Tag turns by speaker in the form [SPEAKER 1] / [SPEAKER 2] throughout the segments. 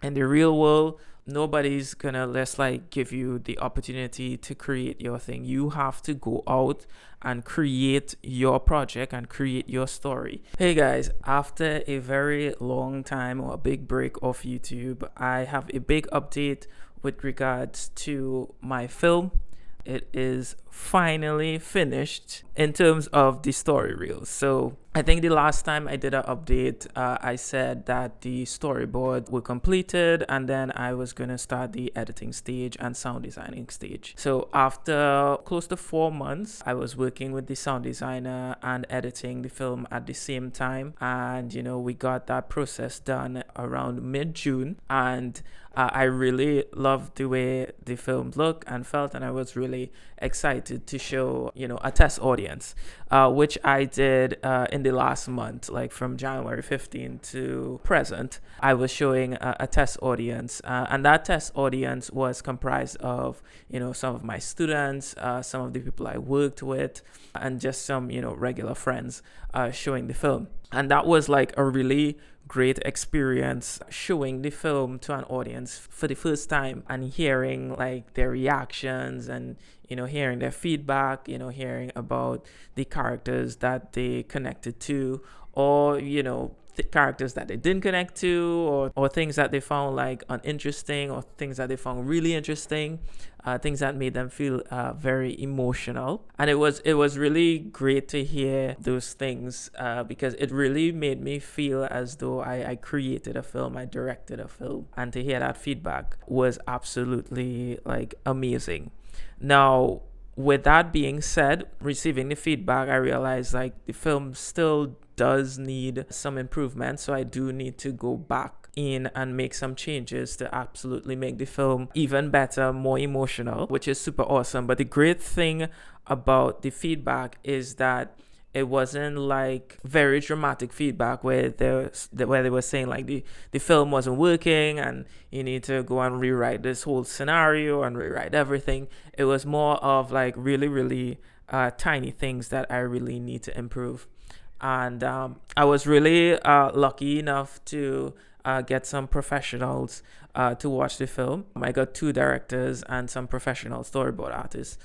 [SPEAKER 1] in the real world, nobody's gonna let's like give you the opportunity to create your thing. You have to go out and create your project and create your story. Hey guys, after a very long time or a big break off YouTube, I have a big update with regards to my film. It is finally finished in terms of the story reels. So I think the last time I did an update, I said that the storyboard were completed and then I was going to start the editing stage and sound designing stage. So after close to 4 months, I was working with the sound designer and editing the film at the same time. And, we got that process done around mid-June. And I really loved the way the film looked and felt, and I was really excited to show, a test audience, which I did in the last month, like from January 15 to present. I was showing a test audience, and that test audience was comprised of, some of my students, some of the people I worked with, and just some, regular friends showing the film. And that was like a really great experience showing the film to an audience for the first time and hearing like their reactions and hearing their feedback, hearing about the characters that they connected to, or the characters that they didn't connect to, or things that they found like uninteresting, or things that they found really interesting, things that made them feel very emotional. And it was really great to hear those things, because it really made me feel as though I created a film, I directed a film, and to hear that feedback was absolutely like amazing. Now, with that being said, receiving the feedback, I realized like the film still does need some improvement. So I do need to go back in and make some changes to absolutely make the film even better, more emotional, which is super awesome. But the great thing about the feedback is that it wasn't like very dramatic feedback where they were saying like the film wasn't working and you need to go and rewrite this whole scenario and rewrite everything. It was more of like really, really tiny things that I really need to improve. And I was really lucky enough to get some professionals to watch the film. I got 2 directors and some professional storyboard artists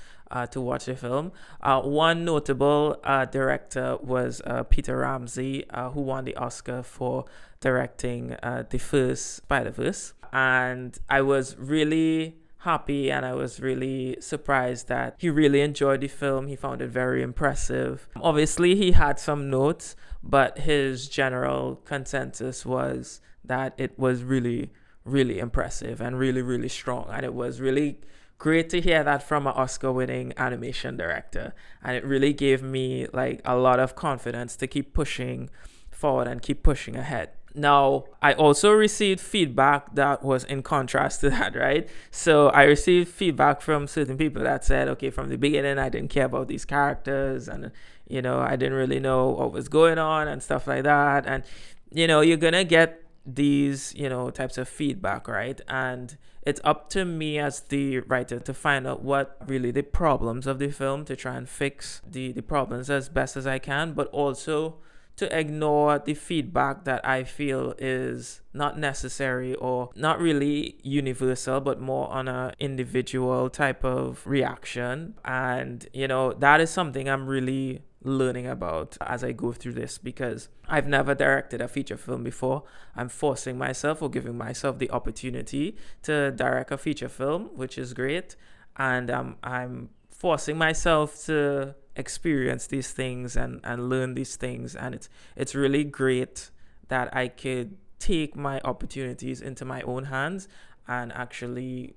[SPEAKER 1] to watch the film. One notable director was Peter Ramsey, who won the Oscar for directing the first Spider-Verse. And I was really happy and I was really surprised that he really enjoyed the film. He found it very impressive. Obviously, he had some notes, but his general consensus was that it was really, really impressive and really, really strong. And it was really great to hear that from an Oscar-winning animation director. And it really gave me like a lot of confidence to keep pushing forward and keep pushing ahead. Now, I also received feedback that was in contrast to that, right? So I received feedback from certain people that said, okay, from the beginning, I didn't care about these characters and, I didn't really know what was going on and stuff like that. And, you're going to get these, types of feedback, right? And it's up to me as the writer to find out what really the problems of the film, to try and fix the problems as best as I can, but also to ignore the feedback that I feel is not necessary or not really universal, but more on a individual type of reaction. And, that is something I'm really learning about as I go through this, because I've never directed a feature film before. I'm forcing myself or giving myself the opportunity to direct a feature film, which is great. And I'm forcing myself to experience these things and learn these things, and it's really great that I could take my opportunities into my own hands and actually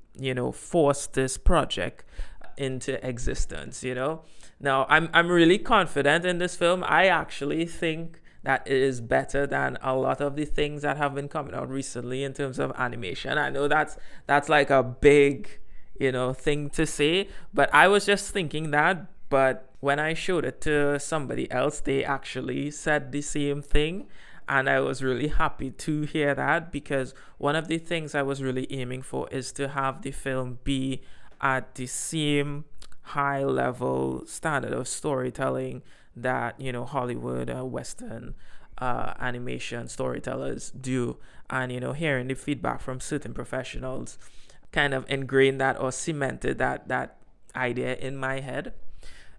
[SPEAKER 1] force this project into existence. Now I'm really confident in this film. I actually think that it is better than a lot of the things that have been coming out recently in terms of animation. I know that's like a big thing to say, but I was just thinking that. But when I showed it to somebody else, they actually said the same thing. And I was really happy to hear that, because one of the things I was really aiming for is to have the film be at the same high level standard of storytelling that, Hollywood, Western animation storytellers do, and hearing the feedback from certain professionals kind of ingrained that or cemented that idea in my head.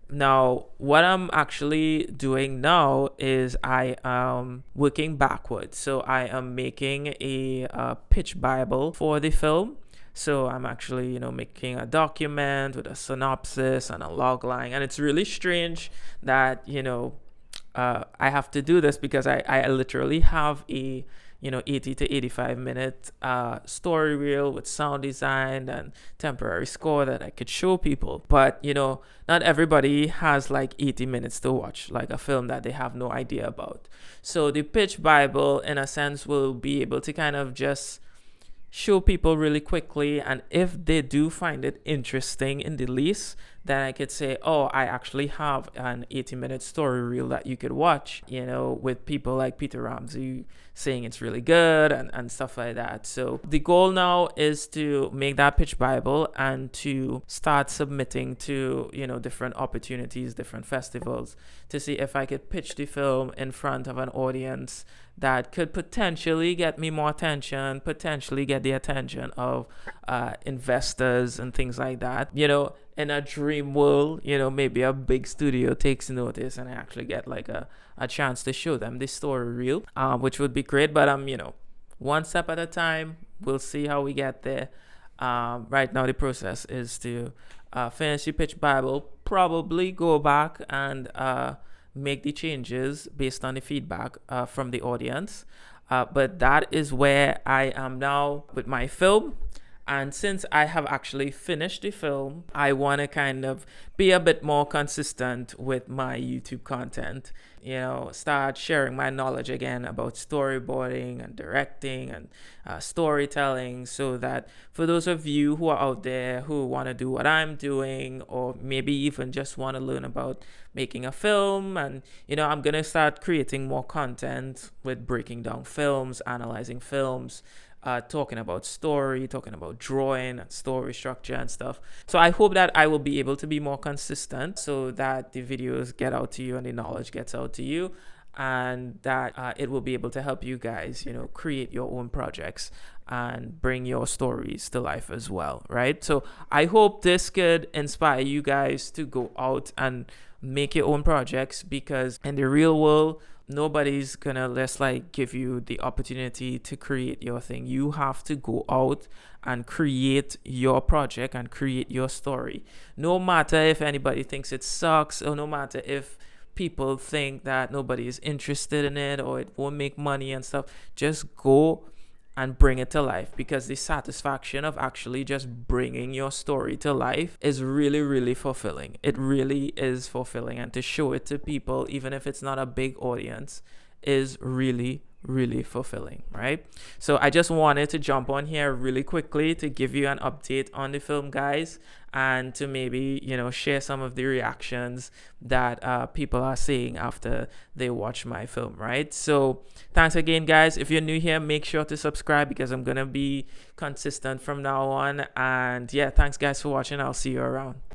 [SPEAKER 1] Now, what I'm actually doing now is I am working backwards. So I am making a pitch Bible for the film. So I'm actually, making a document with a synopsis and a log line. And it's really strange that, I have to do this because I literally have a 80 to 85 minute story reel with sound design and temporary score that I could show people. But not everybody has like 80 minutes to watch like a film that they have no idea about. So the pitch Bible in a sense will be able to kind of just show people really quickly, and if they do find it interesting in the least, then I could say, oh, I actually have an 80-minute story reel that you could watch, with people like Peter Ramsey saying it's really good and stuff like that. So the goal now is to make that pitch Bible and to start submitting to different opportunities, different festivals, to see if I could pitch the film in front of an audience that could potentially get me more attention, potentially get the attention of investors and things like that. In a dream world, maybe a big studio takes notice and I actually get like a chance to show them the story reel, which would be great. But one step at a time. We'll see how we get there. Right now, the process is to finish the pitch Bible, probably go back and make the changes based on the feedback from the audience. But that is where I am now with my film. And since I have actually finished the film, I want to kind of be a bit more consistent with my YouTube content. Start sharing my knowledge again about storyboarding and directing and storytelling, so that for those of you who are out there who want to do what I'm doing, or maybe even just want to learn about making a film, and I'm going to start creating more content with breaking down films, analyzing films, talking about story, talking about drawing and story structure and stuff. So I hope that I will be able to be more consistent so that the videos get out to you and the knowledge gets out to you, and that it will be able to help you guys, create your own projects and bring your stories to life as well, right? So I hope this could inspire you guys to go out and make your own projects, because in the real world, nobody's gonna just like give you the opportunity to create your thing. You have to go out and create your project and create your story. No matter if anybody thinks it sucks, or no matter if people think that nobody is interested in it or it won't make money and stuff, just go and bring it to life, because the satisfaction of actually just bringing your story to life is really, really fulfilling. It really is fulfilling, and to show it to people, even if it's not a big audience, is really, really fulfilling, right? So I just wanted to jump on here really quickly to give you an update on the film, guys, and to maybe share some of the reactions that people are saying after they watch my film, right? So thanks again, guys. If you're new here, make sure to subscribe, because I'm gonna be consistent from now on. And yeah, thanks guys for watching. I'll see you around.